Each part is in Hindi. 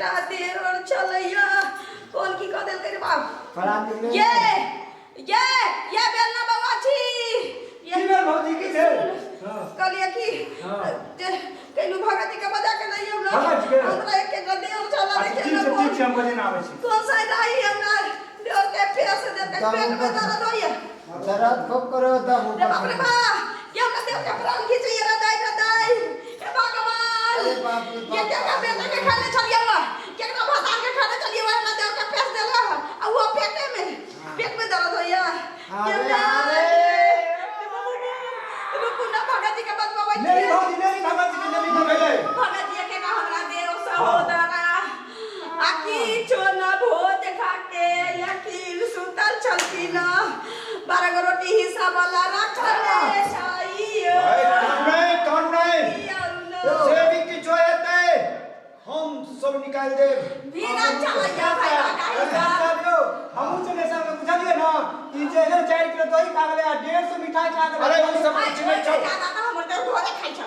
बेटा देर और चलैया कौन की कह देल करे बाप प्रणाम के ये बेलना बाबा छी ये बेल भौजी की है कहलिए कि कैलू भगती के बजा के नहीं हम हमरा एक के दे और चला देखे ठीक हम बजे ना आवे छी कौन सा रही हमरा देव के पैसे दे के पेट में दर्द होइए दर्द खूब करो दम रे बाप रे बा ये हमरा देव के प्राण खींचे रे दाई हे भगवान अरे बाप रे ये क्या का बेटा के खाने चलिए हुआ केकरा भगवान के खाने चलिए हुआ हमरा देव के पैसे देला आ वो पेट में दर्द होइए अरे रुकुना भगती के बात बाबा मेरी भौजी मेरी भगत की नबी भगले भगती के ना हमरा देव सहोदरा आकी चोना भोज खा के यकीन सुतल चलती ना 12 रोटी हिसाब वाला रखले चाहिए कौन नहीं सेवी की जो है हम सब निकाल दे बिना चला भाई साहब हम चले सब बुझलिए ना कि जे 4 किलो दही खा गले 150 मिठाई खा गले अरे वो सब कुछ नहीं छौ जाना ना हमर देव घरे खाइ छ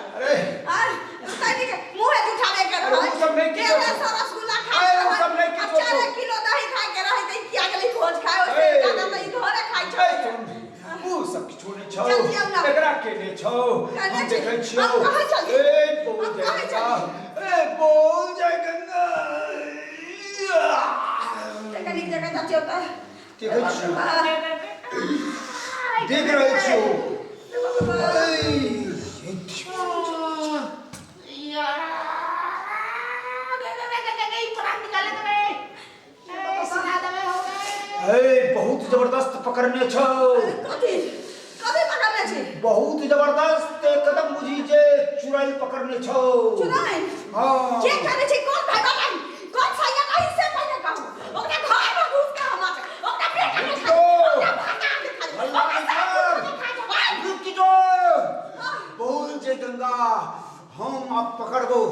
अरे तनी के मुंह उठावे के अरे वो सब नहीं की के रसगुल्ला खा अरे वो सब नहीं की 4 किलो दही खा के रहे त किया गेली भोज खाए ओसे ज्यादा त ई घरे खाइ छ वो सब छोड़े छौ एकरा के ले छौ हम देखै छियौ बोल जाय गंगा कनी जगह जाते होता देखै छियौ देख रहल छियौ बहुत जबरदस्त पकड़ने छौ कथि पकड़ने छी बहुत जबरदस्त एकदम मुझी जे चुड़ैल पकड़ने छौ चुड़ैल हां के करे छी कौन भाई बाबा कौन सैया कहि से पहले कहू ओकरा घर में घुस के हम ओकरा पेट में रुक जो बोल जय गंगा हम अब पकड़बो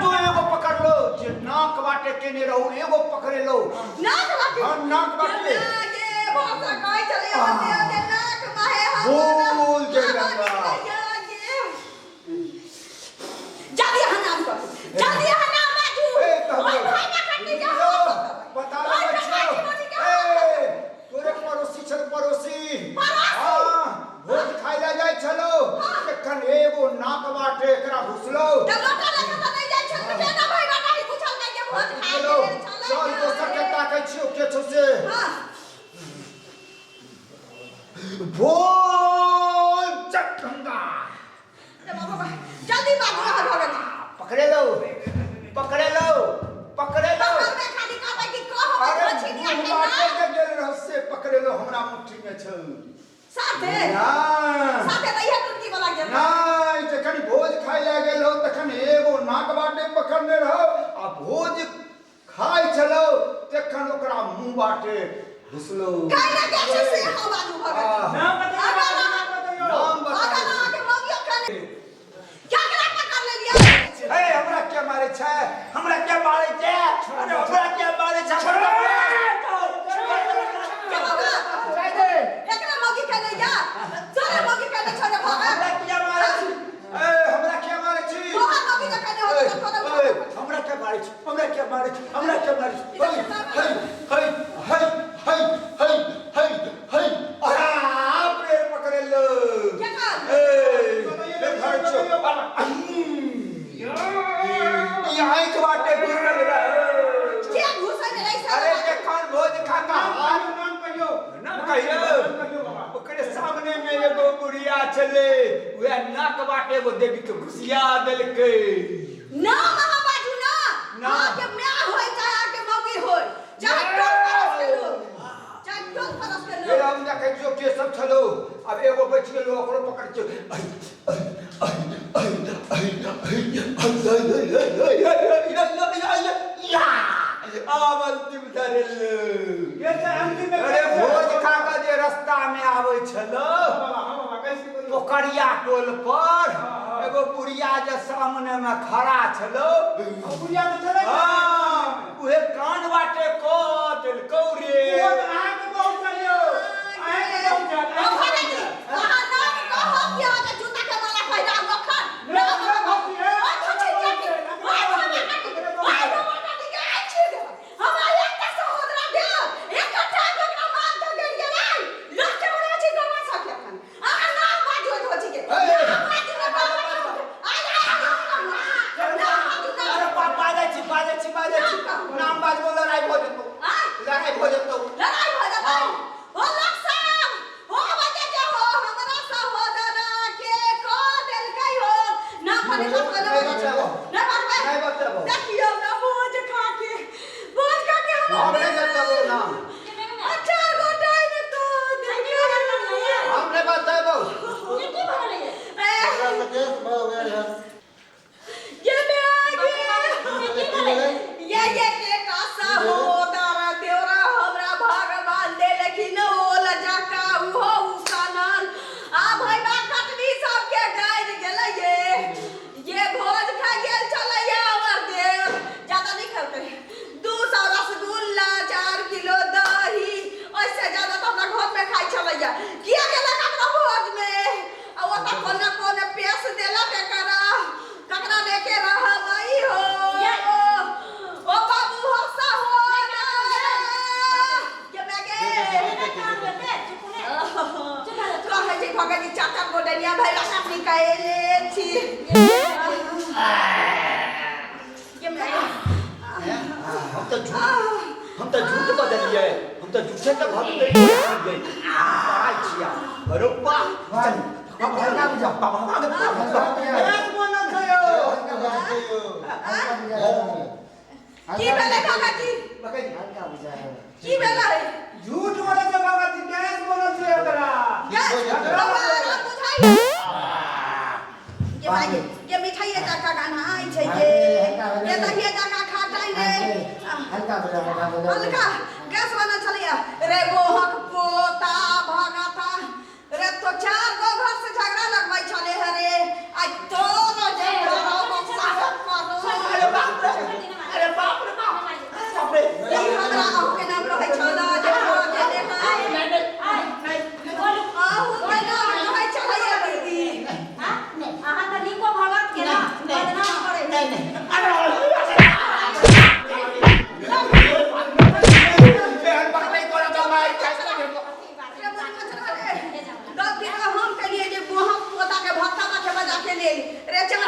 तो एगो पकड़ लो जे नाक बाटे केने रहू एगो पकड़े लो नाक बाटे हां नाक बाटे ये भाषा कहि चले होते नाक माहे हम बोल जय गंगा जल्दी हनाम कर जल्दी हनाम बाजू ओए भाई ना कटनी जा बता ले बच्चों तोरे पड़ोसी छल पड़ोसी हां भोज खाइला जाय छलो एखन एगो नाक बाटे एकरा घुसलो त लोटा लेके त नहीं जाय छल बेटा भाई बाटा ही पूछल नहीं के भोज खाइ चलो चल दोसर के ताकै छियो के छौ से हां बोल चटंगा रे बाबा जल्दी बाजू भगत पकड़े लो पकड़े लो पकड़े लो मैं खाली कहबै कि कह अरे छिनिया के बाटे ना के गेल रह से पकड़े लो हमरा मुट्ठी में छौ साथे हां साथे त इहे टुटकी वाला गेल नहीं जखन भोज खाइ ला गेल हो तखन एगो नाक बाटे पकड़ने रहो आ भोज खाइ छलो तखन ओकरा मुंह बाटे घुसलो काहे ना कैसे से हम बाजू भगत नाम बताओ नाम बता के मगियो खाने क्या करा पकड़ ले लिया ए हमरा क्या मारे छै हमरा क्या मारे छै अरे हमरा क्या मारे छै के बाबा जाय दे एकरा मगी के ले जा तोरे मगी के ले छोड़े भागा हमरा क्या मारे छै ए हमरा क्या मारे छै तोहर मगी के कने हो तो तोरे हमरा क्या मारे छै हमरा क्या मारे छै हमरा क्या मारे छै हई आ पेड़ पकड़े लो क्या कर ए घर छो यहां के बाटे घुसल रह के घुसे में ऐसा अरे के कान भोज खाता नाम कहियो नाम कहियो ओकरे सामने में एगो बुढ़िया चले वे नाक बाटे एगो देवी के घुसिया देलकै ना महा बाजू ना ना के मैं होय चाहे के मगी होय चाहे टोल परस के लोग चाहे टोल परस के फिर लोग हम देखै जो के सब छलो अब एगो बच गेलो ओकरो पकड़ के या अंतिम धरल ये से अंतिम में अरे भोज खा के जे रास्ता में आबै छलो बाबा कैसे करियो पोखरिया टोल पर एगो बुढ़िया जे सामने में खड़ा छलो बुढ़िया तो चले हां उहे कान बाटे कोटल कौरे वो आए के बहुत चलियो आए के बहुत चल कहा ना कहो क्या जूता के माला पहिरा मखन नहीं बात नहीं बताबो देखियो ना भोज खा के हम नहीं बताबो ना अच्छा गोटाई ने तो देखियो हम नहीं बताबो ये मैं आ गया ये के कासा हो तारा देवरा हमरा भगवान दे लेकिन ओ लजा का हो उसानन आ भाई बा कटनी सब के गाय गेलै ये भोज खा गेल चलैया हमर देव ज्यादा नहीं करते 200 रसगुल्ला 4 किलो दही ओइसे ज्यादा तो अपना घर में खाई चलैया किया गेला ककरा भोज में आ ओ त कोने पेश देला ककरा लेके रहबई हो ओ बाबू हंसा हो ना के कहे छी भगनी चाचा गोडनिया भाई रखा निकाले छी ये मैं हम तो झूठ बदलिए हम तो झूठे का भाग गए पढ़ाई छिया बरोबा चल अब हल्का बुझा बाबा गैस बनल छै यो की भेलै भगती की भेलै झूठ बोले छै भगत गैस बनल छै ओकरा ये मिठाई का गाना आई छै ये दहिए का खाटाई ने हल्का गैस बनल छलिया रे गोहक पोता भगता रे तो 4 गो घर से झगड़ा लगबै छले हरे आज तो अरे बाप रे बाप रे ई हमरा अहू के नाम रहै छला जे जे नहीं आहू के नाम रहै छलै दीदी अहाँ त निको भगत के ना बदनाम करे हम के लिए जे गोहक पोता के भत्ता के बजा के ले रे चल